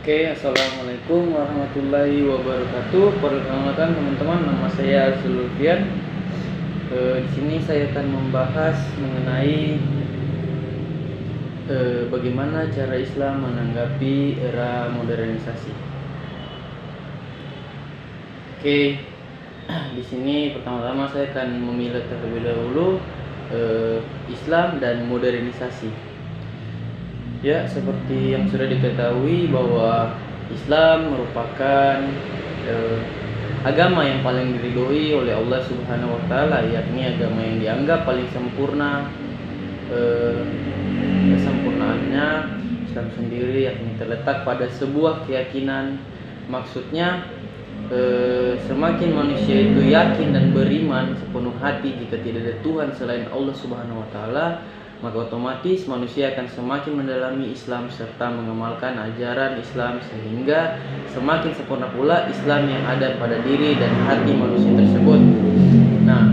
Oke, assalamualaikum warahmatullahi wabarakatuh. Perkenalkan teman-teman, nama saya Zulfian. Di sini saya akan membahas mengenai bagaimana cara Islam menanggapi era modernisasi. Oke, di sini pertama-tama saya akan memilah terlebih dahulu Islam dan modernisasi. Ya, seperti yang sudah diketahui bahwa Islam merupakan agama yang paling diridhoi oleh Allah Subhanahu wa taala, yakni agama yang dianggap paling sempurna. Kesempurnaannya Islam sendiri yakni terletak pada sebuah keyakinan. Maksudnya semakin manusia itu yakin dan beriman sepenuh hati jika tidak ada Tuhan selain Allah Subhanahu wa taala, maka otomatis manusia akan semakin mendalami Islam serta mengamalkan ajaran Islam, sehingga semakin sempurna pula Islam yang ada pada diri dan hati manusia tersebut. Nah,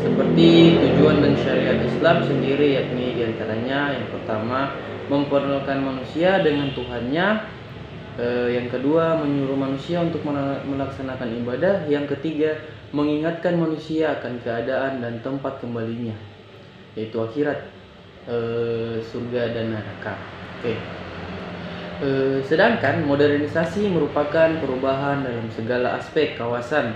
seperti tujuan dan syariat Islam sendiri, yakni diantaranya yang pertama memperkenalkan manusia dengan Tuhannya, yang kedua menyuruh manusia untuk melaksanakan ibadah, yang ketiga mengingatkan manusia akan keadaan dan tempat kembalinya, yaitu akhirat, surga dan neraka. Sedangkan modernisasi merupakan perubahan dalam segala aspek kawasan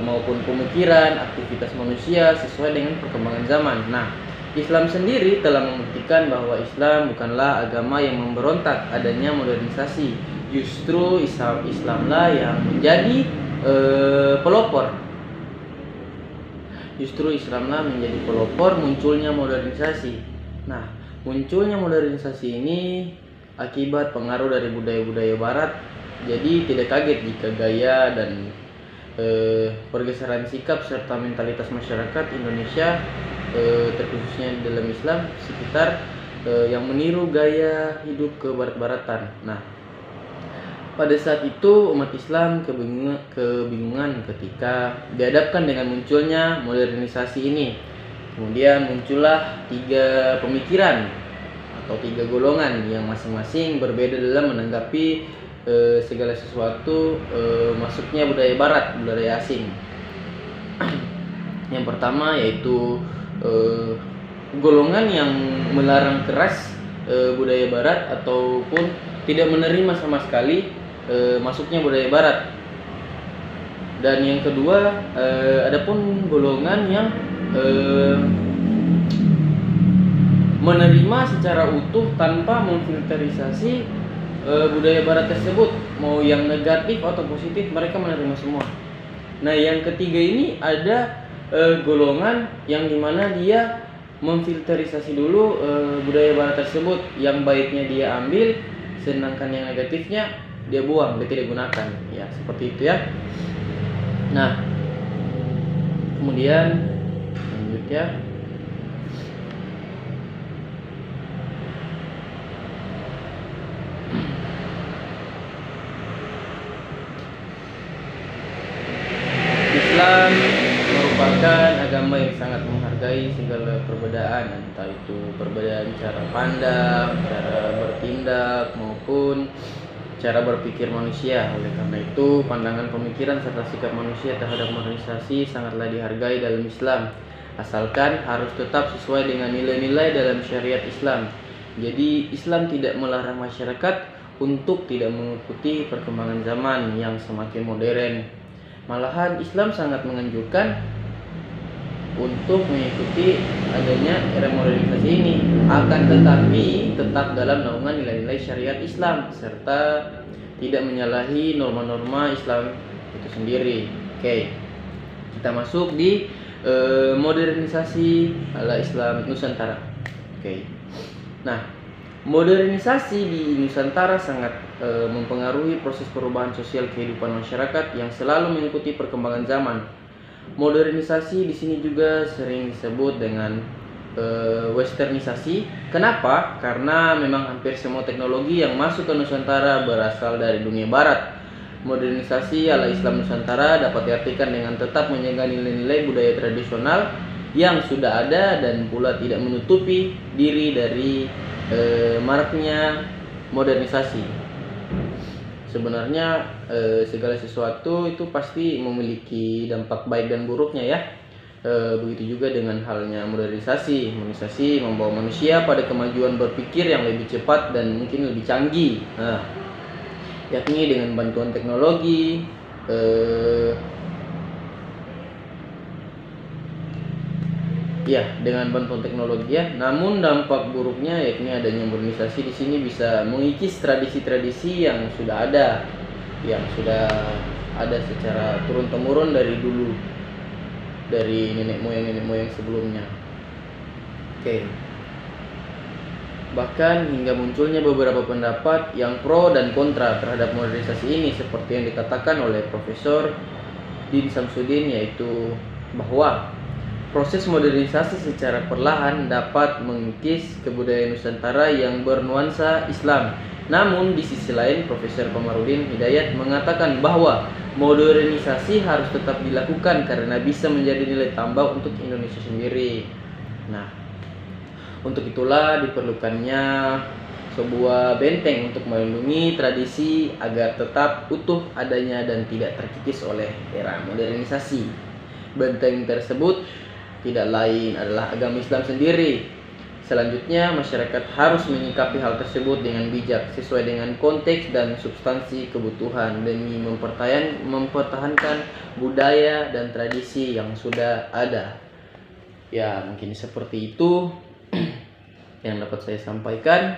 maupun pemikiran, aktivitas manusia sesuai dengan perkembangan zaman. Nah, Islam sendiri telah membuktikan bahwa Islam bukanlah agama yang memberontak adanya modernisasi. Justru Islamlah yang menjadi pelopor. Justru Islamlah menjadi pelopor munculnya modernisasi. Nah, munculnya modernisasi ini akibat pengaruh dari budaya-budaya Barat. Jadi tidak kaget jika gaya dan pergeseran sikap serta mentalitas masyarakat Indonesia, terkhususnya dalam Islam sekitar, yang meniru gaya hidup kebarat-baratan. Nah, pada saat itu umat Islam kebingungan ketika dihadapkan dengan munculnya modernisasi ini. Kemudian muncullah 3 pemikiran atau 3 golongan yang masing-masing berbeda dalam menanggapi segala sesuatu masuknya budaya Barat, budaya asing. Yang pertama yaitu golongan yang melarang keras budaya Barat ataupun tidak menerima sama sekali masuknya budaya Barat. Dan yang kedua adapun golongan yang menerima secara utuh tanpa memfilterisasi budaya Barat tersebut, mau yang negatif atau positif mereka menerima semua. Nah, yang ketiga ini ada golongan yang dimana dia memfilterisasi dulu budaya Barat tersebut, yang baiknya dia ambil, sedangkan yang negatifnya dia buang, dia tidak gunakan, ya seperti itu ya. Nah, kemudian lanjut ya. Islam merupakan agama yang sangat menghargai segala perbedaan, entah itu perbedaan cara pandang, cara bertindak maupun cara berpikir manusia. Oleh karena itu, pandangan pemikiran serta sikap manusia terhadap modernisasi sangatlah dihargai dalam Islam, asalkan harus tetap sesuai dengan nilai-nilai dalam syariat Islam. Jadi Islam tidak melarang masyarakat untuk tidak mengikuti perkembangan zaman yang semakin modern. Malahan Islam sangat menganjurkan untuk mengikuti adanya era modernisasi ini, akan tetapi tetap dalam naungan nilai-nilai syariat Islam serta tidak menyalahi norma-norma Islam itu sendiri. Oke, kita masuk di modernisasi ala Islam Nusantara. Oke, nah, modernisasi di Nusantara sangat mempengaruhi proses perubahan sosial kehidupan masyarakat yang selalu mengikuti perkembangan zaman. Modernisasi di sini juga sering disebut dengan westernisasi. Kenapa? Karena memang hampir semua teknologi yang masuk ke Nusantara berasal dari dunia Barat. Modernisasi ala Islam Nusantara dapat diartikan dengan tetap menjaga nilai-nilai budaya tradisional yang sudah ada dan pula tidak menutupi diri dari maraknya modernisasi. Sebenarnya segala sesuatu itu pasti memiliki dampak baik dan buruknya ya. Begitu juga dengan halnya modernisasi. Modernisasi membawa manusia pada kemajuan berpikir yang lebih cepat dan mungkin lebih canggih. Nah, yakni dengan bantuan teknologi, dengan bantuan teknologi ya. Namun dampak buruknya yakni adanya modernisasi di sini bisa mengikis tradisi-tradisi yang sudah ada, secara turun temurun dari dulu, dari nenek moyang sebelumnya. Oke. Bahkan hingga munculnya beberapa pendapat yang pro dan kontra terhadap modernisasi ini, seperti yang dikatakan oleh Profesor Din Samsudin, yaitu bahwa proses modernisasi secara perlahan dapat mengikis kebudayaan Nusantara yang bernuansa Islam. Namun di sisi lain, Profesor Komarudin Hidayat mengatakan bahwa modernisasi harus tetap dilakukan karena bisa menjadi nilai tambah untuk Indonesia sendiri. Nah, untuk itulah diperlukannya sebuah benteng untuk melindungi tradisi agar tetap utuh adanya dan tidak terkikis oleh era modernisasi. Benteng tersebut tidak lain adalah agama Islam sendiri. Selanjutnya, masyarakat harus menyikapi hal tersebut dengan bijak sesuai dengan konteks dan substansi kebutuhan demi mempertahankan budaya dan tradisi yang sudah ada. Ya, mungkin seperti itu yang dapat saya sampaikan.